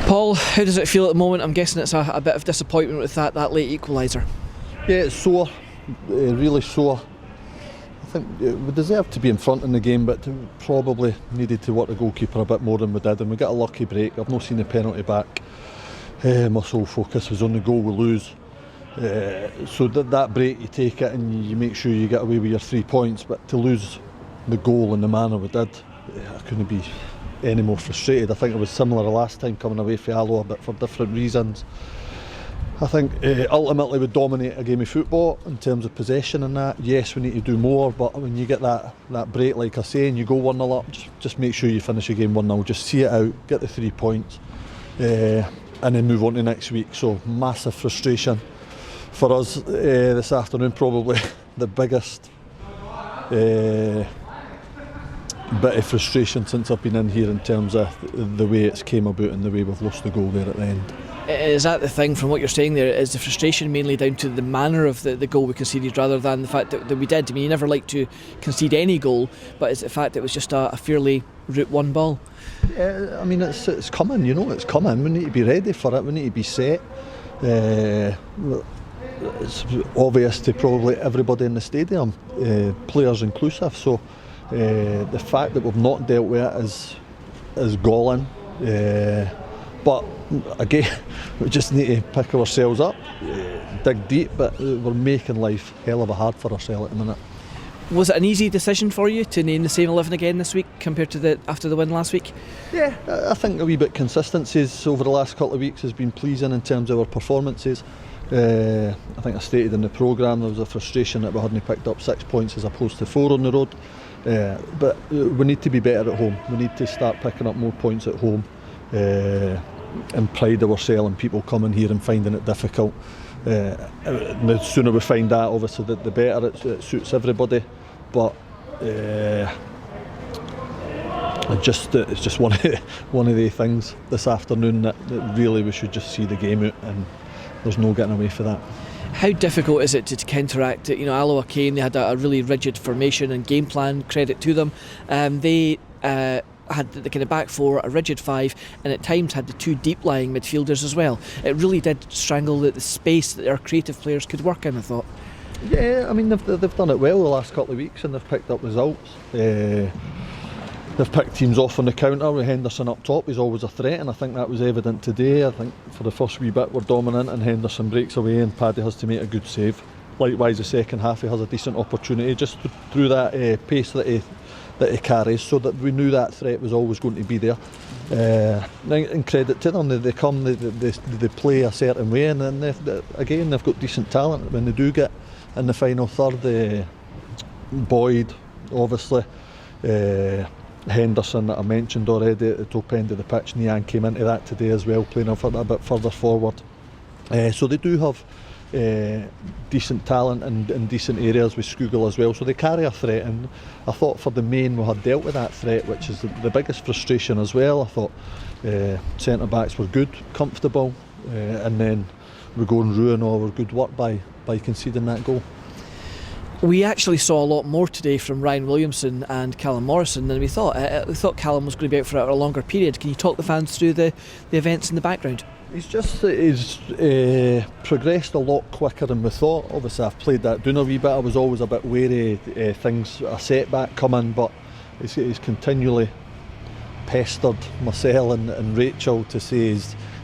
Paul, how does it feel at the moment? I'm guessing it's a bit of disappointment with that late equaliser. Yeah, it's sore, really sore. I think we deserved to be in front in the game, but probably needed to work the goalkeeper a bit more than we did, and we got a lucky break. I've not seen the penalty back. My sole focus was on the goal we lose. So that break, you take it and you make sure you get away with your 3 points, but to lose the goal in the manner we did, I couldn't be any more frustrated. I think it was similar the last time coming away from Alloa, but for different reasons. I think ultimately we dominate a game of football in terms of possession and that. Yes, we need to do more, but when you get that break, like I say, and you go 1-0 up, just make sure you finish the game 1-0. Just see it out, get the 3 points, and then move on to next week. So massive frustration for us this afternoon, probably the biggest bit of frustration since I've been in here in terms of the way it's came about and the way we've lost the goal there at the end. Is that the thing from what you're saying there? Is the frustration mainly down to the manner of the goal we conceded rather than the fact that we did? I mean, you never like to concede any goal, but is it the fact that it was just a fairly route one ball? Yeah, I mean, it's coming, it's coming. We need to be ready for it, we need to be set. It's obvious to probably everybody in the stadium, players inclusive, so the fact that we've not dealt with it is galling. But again, we just need to pick ourselves up, dig deep, but we're making life hell of a hard for ourselves at the minute. Was it an easy decision for you to name the same 11 again this week compared to after the win last week? Yeah, I think a wee bit consistencies over the last couple of weeks has been pleasing in terms of our performances. I think I stated in the programme there was a frustration that we hadn't picked up 6 points as opposed to 4 on the road. But we need to be better at home. We need to start picking up more points at home. And pride ourselves in people coming here and finding it difficult. The sooner we find that, obviously, the better. It suits everybody. But it's just one of the things this afternoon that really we should just see the game out, and there's no getting away from that. How difficult is it to counteract it? Alloa came, they had a really rigid formation and game plan, credit to them. They had the kind of back four, a rigid 5, and at times had the 2 deep-lying midfielders as well. It really did strangle the space that our creative players could work in, I thought. Yeah, I mean, they've done it well the last couple of weeks and they've picked up results. They've picked teams off on the counter with Henderson up top. He's always a threat, and I think that was evident today. I think for the first wee bit we're dominant and Henderson breaks away and Paddy has to make a good save. Likewise, the second half he has a decent opportunity just through that pace that he carries, so that we knew that threat was always going to be there. And credit to them, they come, they play a certain way, and then they've got decent talent. When they do get in the final third, Boyd, obviously, Henderson that I mentioned already at the top end of the pitch, Nian came into that today as well, playing a bit further forward. So they do have decent talent in decent areas with Skugel as well, so they carry a threat, and I thought for the main we had dealt with that threat, which is the biggest frustration as well. I thought centre backs were good, comfortable, and then we go and ruin all our good work by conceding that goal. We actually saw a lot more today from Ryan Williamson and Callum Morrison than we thought. We thought Callum was going to be out for a longer period. Can you talk the fans through the events in the background? He's progressed a lot quicker than we thought. Obviously I've played that down a wee bit. I was always a bit wary a setback coming, but he's continually pestered myself and Rachel to say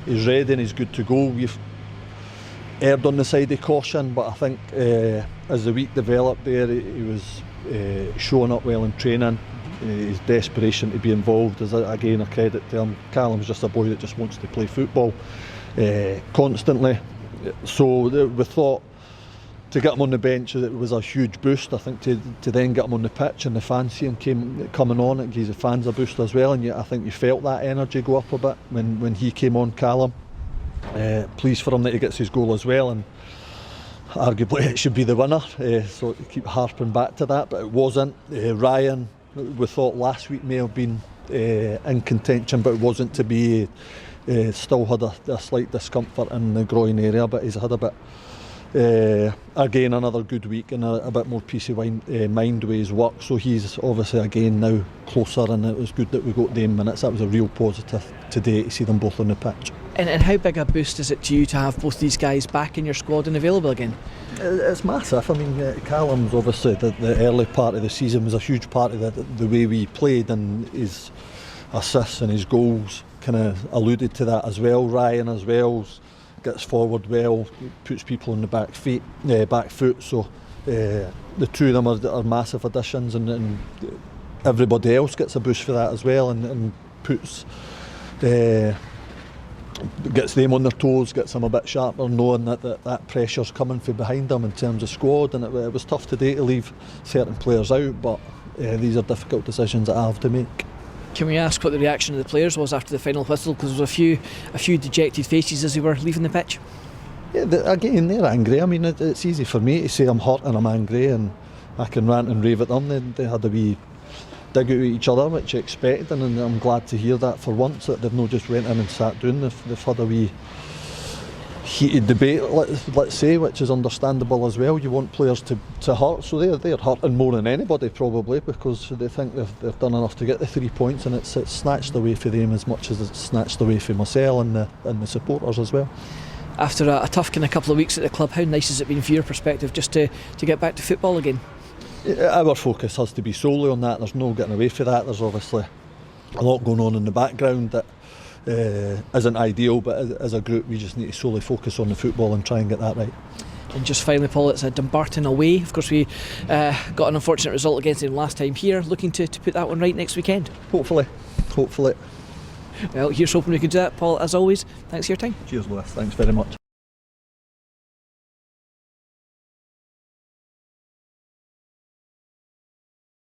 he's ready and he's good to go. We've erred on the side of caution, but I think as the week developed there, he was showing up well in training. His desperation to be involved is again a credit to him. Callum's just a boy that just wants to play football constantly, so we thought to get him on the bench it was a huge boost. I think to then get him on the pitch and the fans see him coming on, it gives the fans a boost as well, and I think you felt that energy go up a bit when he came on, Callum. Pleased for him that he gets his goal as well, and arguably it should be the winner, so keep harping back to that, but it wasn't. Ryan, we thought last week may have been in contention, but it wasn't to be. Still had a slight discomfort in the groin area, but he's had a bit Again, another good week and a bit more peace of mind with his work. So he's obviously again now closer, and it was good that we got them minutes. That was a real positive today to see them both on the pitch. And how big a boost is it to you to have both these guys back in your squad and available again? It's massive. I mean, Callum's obviously the early part of the season was a huge part of the way we played, and his assists and his goals kind of alluded to that as well. Ryan as well gets forward well, puts people on the back foot. So the two of them are massive additions, and everybody else gets a boost for that as well, and puts gets them on their toes, gets them a bit sharper, knowing that pressure's coming from behind them in terms of squad. And it was tough today to leave certain players out, but these are difficult decisions that I have to make. Can we ask what the reaction of the players was after the final whistle? Because there was a few dejected faces as they were leaving the pitch. Yeah, again, they're angry. I mean, it's easy for me to say I'm hurt and I'm angry, and I can rant and rave at them. They had a wee dig out at each other, which I expected, and I'm glad to hear that for once, that they've not just went in and sat down. They've had a wee heated debate, let's say, which is understandable as well. You want players to hurt, so they're hurting more than anybody probably, because they think they've done enough to get the 3 points, and it's snatched away for them as much as it's snatched away for myself and the supporters as well. After a tough kind of couple of weeks at the club, how nice has it been from your perspective just to get back to football again? Our focus has to be solely on that. There's no getting away from that. There's obviously a lot going on in the background that isn't ideal, but as a group we just need to solely focus on the football and try and get that right. And just finally, Paul, it's a Dumbarton away. Of course, we got an unfortunate result against them last time here. Looking to put that one right next weekend. Hopefully. Well, here's hoping we can do that. Paul, as always, thanks for your time. Cheers, Lewis. Thanks very much.